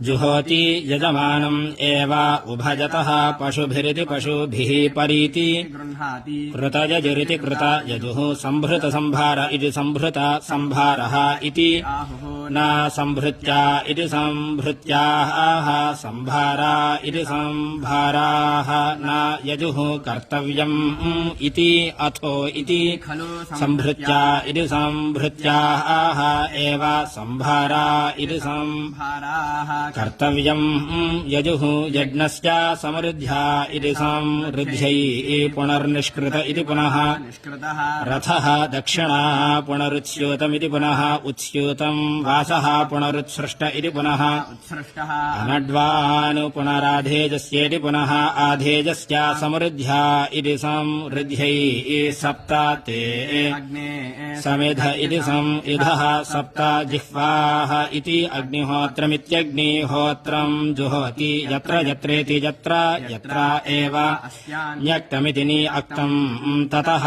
जुहोति यजमानम् एव उभयतः पशुभिरिति पशुभिः परीति गृह्णाति कृतयजुरिति कृत यजुः सम्भृतसम्भार इति सम्भृत सम्भारः इति आहुः न सम्भृत्या इति सम्भृत्याः सम्भारा इति सम्भाराः न यजुः कर्तव्यम् इति अथो इति खलु सम्भृत्या इति सम्भृत्याः एव सम्भारा इति सम्भाराः कर्तव्यम् यजुः यज्ञस्य समृद्ध्या इति समृद्ध्यै पुनर्निष्कृत इति पुनः निष्कृतः रथः दक्षिणा पुनरुत्स्यूतमिति पुनः उत्स्यूतम् वासः पुनरुत्सृष्ट इति पुनः उत्सृष्टः अनड्वानु पुनराधेजस्येति पुनः आधेजस्य समृद्ध्या इति समृद्ध्यै सप्त ते अग्ने समेध इति समिधः सप्त जिह्वाः इति अग्निहोत्रमित्यग्निहोत्रम् जुहोति यत्र यत्रेति यत्र यत्र एव अस्यान् न्यक्तमिति नि अक्तम् ततः